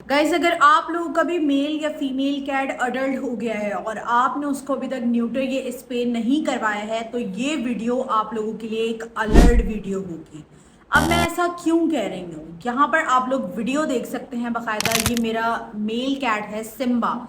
Guys, अगर आप लोगों का भी मेल या फीमेल कैट अडल्ट हो गया है और आपने उसको अभी तक न्यूटर या स्पे नहीं करवाया है तो ये वीडियो आप लोगों के लिए एक अलर्ट वीडियो होगी। अब मैं ऐसा क्यों कह रही हूँ, यहाँ पर आप लोग वीडियो देख सकते हैं बाकायदा। ये मेरा मेल कैट है सिम्बा।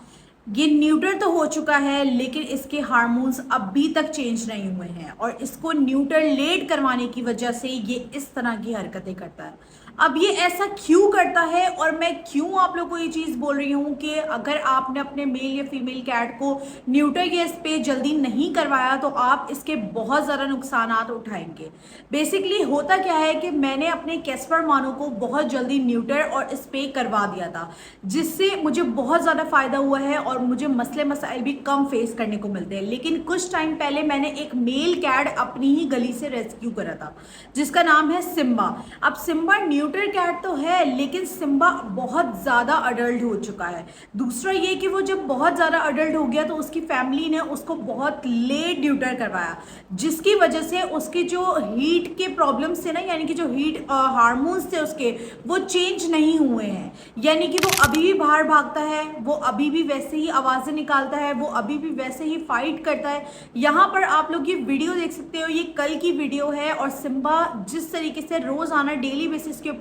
ये न्यूटर तो हो चुका है लेकिन इसके हार्मोन्स अभी तक चेंज नहीं हुए हैं और इसको न्यूटर लेट करवाने की वजह से ये इस तरह की हरकतें करता है। अब ये ऐसा क्यों करता है और मैं क्यों आप लोगों को ये चीज़ बोल रही हूँ कि अगर आपने अपने मेल या फीमेल कैट को न्यूटर या स्पे जल्दी नहीं करवाया तो आप इसके बहुत ज़्यादा नुकसानात उठाएंगे। बेसिकली होता क्या है कि मैंने अपने कैस्पर मानो को बहुत जल्दी न्यूटर और स्पे करवा दिया था, जिससे मुझे बहुत ज़्यादा फ़ायदा हुआ है और मुझे मसले मसाइल भी कम फेस करने को मिलते हैं। लेकिन कुछ टाइम पहले मैंने एक मेल कैट अपनी ही गली से रेस्क्यू करा था जिसका नाम है सिम्बा। अब सिम्बा न्यूटर कैट तो है लेकिन सिम्बा बहुत ज़्यादा अडल्ट हो चुका है। दूसरा ये कि वो जब बहुत ज़्यादा अडल्ट हो गया तो उसकी फैमिली ने उसको बहुत लेट न्यूटर करवाया, जिसकी वजह से उसके जो हीट के प्रॉब्लम्स थे ना, यानी कि जो हीट हार्मोन्स थे उसके, वो चेंज नहीं हुए हैं। यानी कि वो अभी भी बाहर भागता है, वो अभी भी वैसे ही आवाज़ें निकालता है, वो अभी भी वैसे ही फाइट करता है। यहाँ पर आप लोग ये वीडियो देख सकते हो, ये कल की वीडियो है और सिम्बा जिस तरीके से रोज़ाना डेली बेसिस के ऊपर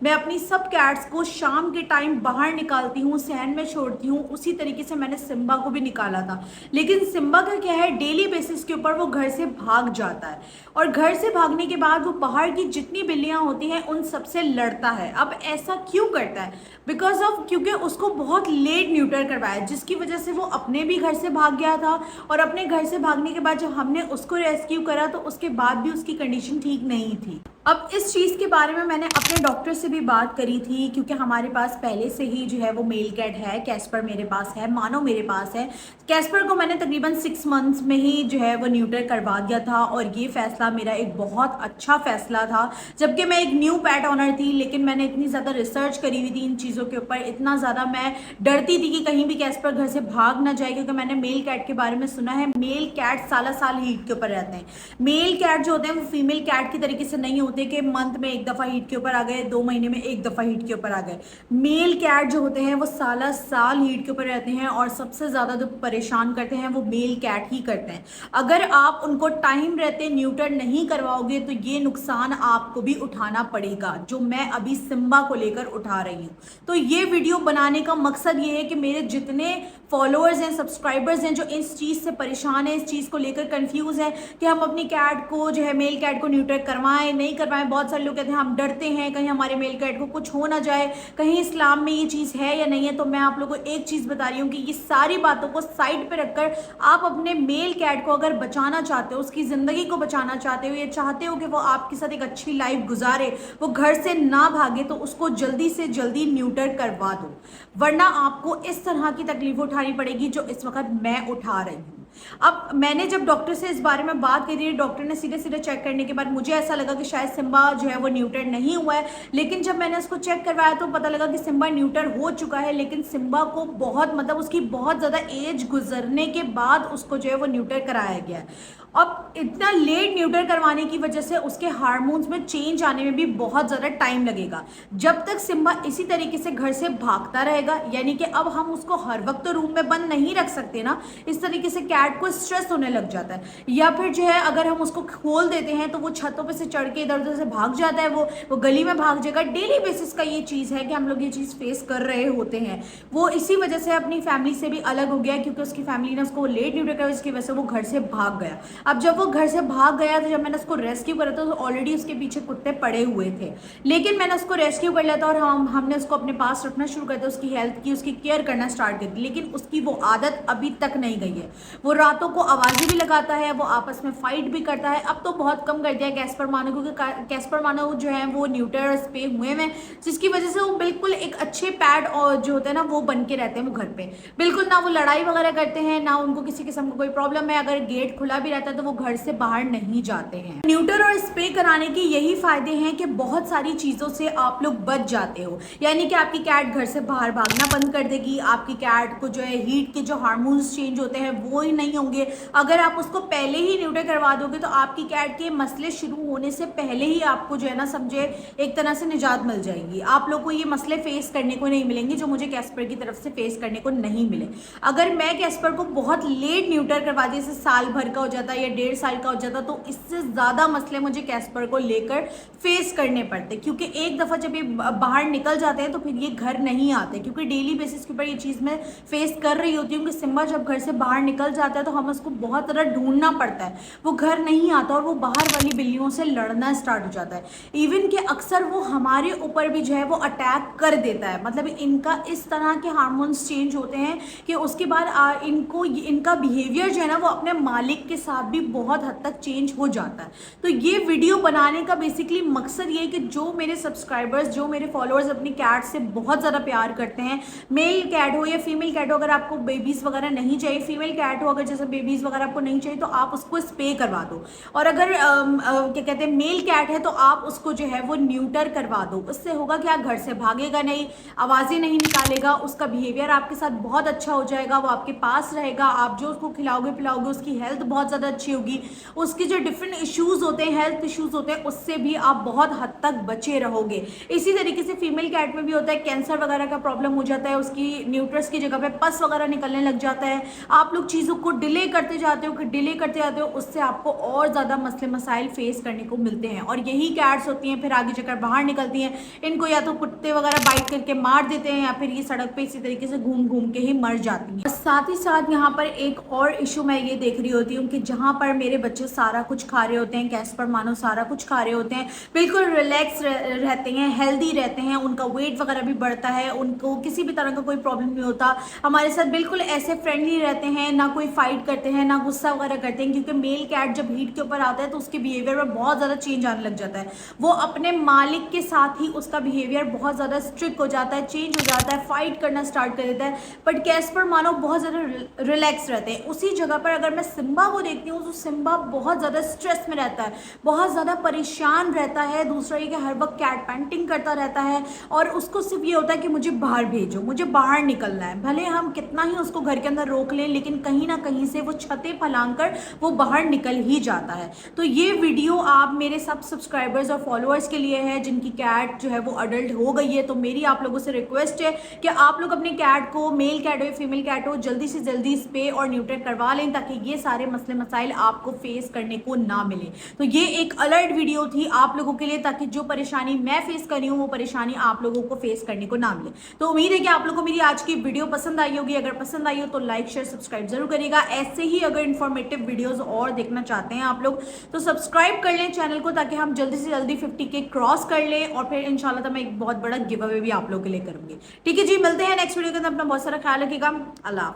मैं अपनी सब कैट्स को शाम के टाइम बाहर निकालती हूँ, सहन में छोड़ती हूँ, उसी तरीके से मैंने सिम्बा को भी निकाला था। लेकिन सिम्बा का क्या है, डेली बेसिस के ऊपर वो घर से भाग जाता है और घर से भागने के बाद वो बाहर की जितनी बिल्लियाँ होती हैं उन सबसे लड़ता है। अब ऐसा क्यों करता है? बिकॉज ऑफ क्योंकि उसको बहुत लेट न्यूटर करवाया, जिसकी वजह से वो अपने भी घर से भाग गया था और अपने घर से भागने के बाद जब हमने उसको रेस्क्यू करा तो उसके बाद भी उसकी कंडीशन ठीक नहीं थी। अब इस चीज़ के बारे में मैंने अपने डॉक्टर से भी बात करी थी, क्योंकि हमारे पास पहले से ही जो है वो मेल कैट है। कैस्पर मेरे पास है, मानो मेरे पास है। कैस्पर को मैंने तकरीबन 6 मंथ्स में ही जो है वो न्यूटर करवा दिया था और ये फैसला मेरा एक बहुत अच्छा फैसला था। जबकि मैं एक न्यू पैट ऑनर थी, लेकिन मैंने इतनी ज़्यादा रिसर्च करी हुई थी इन चीज़ों के ऊपर, इतना ज़्यादा मैं डरती थी कि कहीं भी कैस्पर घर से भाग ना जाए, क्योंकि मैंने मेल कैट के बारे में सुना है मेल कैट साला साल हीट के ऊपर रहते हैं। मेल कैट जो होते हैं वो फीमेल कैट की तरीके से नहीं होते कि मंथ में एक दफ़ा हीट के ऊपर आ गए, 2 महीने में एक दफ़ा हीट के ऊपर आ गए। मेल कैट जो होते हैं वो साला साल हीट के ऊपर रहते हैं और सबसे ज़्यादा जो परेशान करते हैं वो मेल कैट ही करते हैं। अगर आप उनको टाइम रहते न्यूटर नहीं करवाओगे तो ये नुकसान आपको भी उठाना पड़ेगा, जो मैं अभी सिम्बा को लेकर उठा रही हूँ। तो ये वीडियो बनाने का मकसद ये है कि मेरे जितने फॉलोअर्स हैं, सब्सक्राइबर्स हैं, जो इस चीज़ से परेशान है, इस चीज़ को लेकर कंफ्यूज है कि हम अपनी कैट को जो है मेल कैट को न्यूटर करवाएं नहीं करवाएं। बहुत सारे लोग कहते हैं हम डरते हैं कहीं हमारे मेल कैट को कुछ हो ना जाए, कहीं इस्लाम में ये चीज़ है या नहीं है। तो मैं आप लोगों को एक चीज़ बता रही हूँ कि ये सारी बातों को साइड पर रखकर आप अपने मेल कैट को अगर बचाना चाहते हो, उसकी ज़िंदगी को बचाना चाहते हो, या चाहते हो कि वो आपके साथ एक अच्छी लाइफ गुजारे, वो घर से ना भागे, तो उसको जल्दी से जल्दी न्यूटर करवा दो, वरना आपको इस तरह की तकलीफ उठानी पड़ेगी जो इस वक्त मैं उठा रही हूँ। अब मैंने जब डॉक्टर से इस बारे में बात करी, डॉक्टर ने सीधे सीधे चेक करने के बाद मुझे ऐसा लगा कि शायद सिम्बा जो है वो न्यूटर नहीं हुआ है। लेकिन जब मैंने उसको चेक करवाया तो पता लगा कि सिम्बा न्यूटर हो चुका है, लेकिन सिम्बा को बहुत उसकी बहुत ज़्यादा एज गुजरने के बाद उसको जो है वो न्यूटर कराया गया है। अब इतना लेट न्यूटर करवाने की वजह से उसके हार्मोन्स में चेंज आने में भी बहुत ज़्यादा टाइम लगेगा। जब तक सिम्बा इसी तरीके से घर से भागता रहेगा, यानी कि अब हम उसको हर वक्त तो रूम में बंद नहीं रख सकते ना, इस तरीके से कैट को स्ट्रेस होने लग जाता है। या फिर जो है अगर हम उसको खोल देते हैं तो वो छतों पे से चढ़ के इधर उधर से भाग जाता है, वो गली में भाग जाएगा। डेली बेसिस का ये चीज़ है कि हम लोग ये चीज़ फेस कर रहे होते हैं। वो इसी वजह से अपनी फैमिली से भी अलग हो गया, क्योंकि उसकी फैमिली ने उसको लेट न्यूटर किया, इसकी वजह से वो घर से भाग गया। अब जब वो घर से भाग गया तो जब मैंने उसको रेस्क्यू करा था तो ऑलरेडी उसके पीछे कुत्ते पड़े हुए थे, लेकिन मैंने उसको रेस्क्यू कर लिया था और हमने उसको अपने पास रखना शुरू कर दिया, उसकी हेल्थ की, उसकी केयर करना स्टार्ट कर दी। लेकिन उसकी वो आदत अभी तक नहीं गई है। वो रातों को आवाज़ें भी लगाता है, वो आपस में फाइट भी करता है। अब तो बहुत कम कर दिया है कैस्पर मानो, क्योंकि कैस्पर मानो जो है वो न्यूटर और स्पे हुए हैं, जिसकी वजह से वो बिल्कुल एक अच्छे पैड और जो होते हैं ना वो बन के रहते हैं। वो घर पे बिल्कुल ना वो लड़ाई वगैरह करते हैं, ना उनको किसी किस्म का कोई प्रॉब्लम है। अगर गेट खुला भी रहता है है तो वो घर से बाहर नहीं जाते हैं। न्यूटर और स्प्रे कराने के यही फायदे हैं कि बहुत सारी चीज़ों से आप लोग बच जाते हो, यानी कि आपकी कैट घर से बाहर भागना बंद कर देगी, आपकी कैट को जो है हीट के जो हार्मोन्स चेंज होते हैं वो ही नहीं होंगे। अगर आप उसको पहले ही न्यूटर करवा दोगे तो आपकी कैट के मसले शुरू होने से पहले ही आपको जो है ना समझे एक तरह से निजात मिल जाएगी। आप लोग को ये मसले फेस करने को नहीं मिलेंगे जो मुझे कैस्पर की तरफ से फेस करने को नहीं मिले। अगर मैं कैस्पर को बहुत लेट न्यूटर करवा दी, जैसे साल भर का हो जाता या 1.5 साल का हो जाता, तो इससे ज़्यादा मसले मुझे कैस्पर को लेकर फेस करने पड़ते, क्योंकि एक दफ़ा जब ये बाहर निकल जाते हैं तो फिर ये घर नहीं आते। क्योंकि डेली बेसिस के ऊपर ये चीज़ मैं फेस कर रही होती हूँ कि सिम्बा जब घर से बाहर निकल जाता है तो हम उसको बहुत तरह ढूंढना पड़ता है, वो घर नहीं आता और वो बाहर वाली बिल्लियों से लड़ना स्टार्ट हो जाता है। इवन कि अक्सर वो हमारे ऊपर भी जो है वो अटैक कर देता है। मतलब इनका इस तरह के हार्मोन्स चेंज होते हैं कि उसके बाद इनका बिहेवियर जो है ना वो अपने मालिक के साथ भी बहुत हद तक चेंज हो जाता है। तो ये वीडियो बनाने का बेसिकली मकसद ये है कि जो मेरे सब्सक्राइबर्स, जो मेरे फॉलोअर्स अपनी कैट से बहुत ज़्यादा प्यार करते हैं, मेल कैट हो या फीमेल कैट हो, अगर आपको बेबीज़ वगैरह नहीं चाहिए, फीमेल कैट हो अगर जैसे बेबीज़ वगैरह आपको नहीं चाहिए तो आप उसको स्प्रे करवा दो। और अगर क्या कहते हैं मेल कैट है तो आप उसको जो है वो न्यूटर करवा दो। उससे होगा क्या, घर से भागेगा नहीं, आवाज़ें नहीं निकालेगा, उसका बिहेवियर आपके साथ बहुत अच्छा हो जाएगा, वो आपके पास रहेगा, आप जो उसको खिलाओगे पिलाओगे उसकी हेल्थ बहुत ज़्यादा अच्छी होगी, उसके जो डिफरेंट इश्यूज़ होते हैं, हेल्थ इश्यूज़ होते हैं, उससे भी आप बहुत हद तक बचे रहोगे। इसी तरीके से फीमेल कैट में भी होता है, कैंसर वगैरह का प्रॉब्लम हो जाता है, उसकी न्यूट्रस की जगह पे पस वगैरह निकलने लग जाता है। आप लोग चीज़ों को डिले करते जाते हो कि डिले करते जाते हो, उससे आपको और ज़्यादा मसले मसाइल फेस करने को मिलते हैं। और यही कैट्स होती हैं फिर आगे जाकर बाहर निकलती हैं, इनको या तो कुत्ते वगैरह बाइट करके मार देते हैं या फिर ये सड़क पे इसी तरीके से घूम घूम के ही मर जाती हैं। साथ ही साथ यहाँ पर एक और इशू मैं ये देख रही होती हूँ कि जहाँ पर मेरे बच्चे सारा कुछ खा रहे होते हैं, कैस्पर मानो सारा कुछ खा रहे होते हैं, बिल्कुल रिलैक्स रहते हैं, हेल्दी रहते हैं, उनका वेट वगैरह भी बढ़ता है, उनको किसी भी तरह का कोई प्रॉब्लम नहीं होता, हमारे साथ बिल्कुल ऐसे फ्रेंडली रहते हैं, ना कोई फाइट करते हैं, ना गुस्सा वगैरह करते हैं। क्योंकि मेल कैट जब हीट के ऊपर आता है तो उसके बिहेवियर में बहुत ज़्यादा चेंज आने लग जाता है, वो अपने मालिक के साथ ही उसका बिहेवियर बहुत ज़्यादा स्ट्रिक्ट हो जाता है, चेंज हो जाता है, फाइट करना स्टार्ट कर देता है। बट कैस्पर मानो बहुत ज़्यादा रिलैक्स रहते हैं। उसी जगह पर अगर मैं सिम्बा को देखती हूँ तो सिम्बा बहुत ज़्यादा स्ट्रेस में रहता है, बहुत ज़्यादा परेशान रहता है। दूसरा ये कि हर वक्त कैट पेंटिंग करता रहता है और उसको सिर्फ ये होता है कि मुझे बाहर भेजो, मुझे बाहर निकलना है। भले हम कितना ही उसको घर के अंदर रोक लें लेकिन कहीं ना कहीं से वो छतें फैलांग कर वो बाहर निकल ही जाता है। तो ये वीडियो आप मेरे सब सब्सक्राइबर्स और फॉलोअर्स के लिए है जिनकी कैट जो है वो अडल्ट हो गई है। तो मेरी आप लोगों से रिक्वेस्ट है कि आप लोग अपने कैट को, मेल कैट हो या फीमेल कैट हो, जल्दी से जल्दी स्प्रे और न्यूटर करवा लें ताकि ये सारे मसले मसाइल आपको फेस करने को ना मिले। तो ये एक अलर्ट वीडियो थी आप लोगों के लिए, ताकि जो परेशानी मैं फेस कर रही हूँ वो परेशानी आप लोगों को फेस करने को ना मिले। तो उम्मीद है कि आप लोगों को मेरी आज की वीडियो पसंद आई होगी। अगर पसंद आई हो तो लाइक शेयर सब्सक्राइब जरूर करिएगा। ऐसे ही अगर इन्फॉर्मेटिव वीडियोस और देखना चाहते हैं आप लोग तो सब्सक्राइब कर लें चैनल को, ताकि हम जल्दी से जल्दी 50K क्रॉस कर लें और फिर इंशाल्लाह तो मैं एक बहुत बड़ा गिव अवे भी आप लोगों के लिए करूंगी। ठीक है जी, मिलते हैं नेक्स्ट वीडियो के अंदर। अपना बहुत सारा ख्याल रखिएगा। अल्लाह।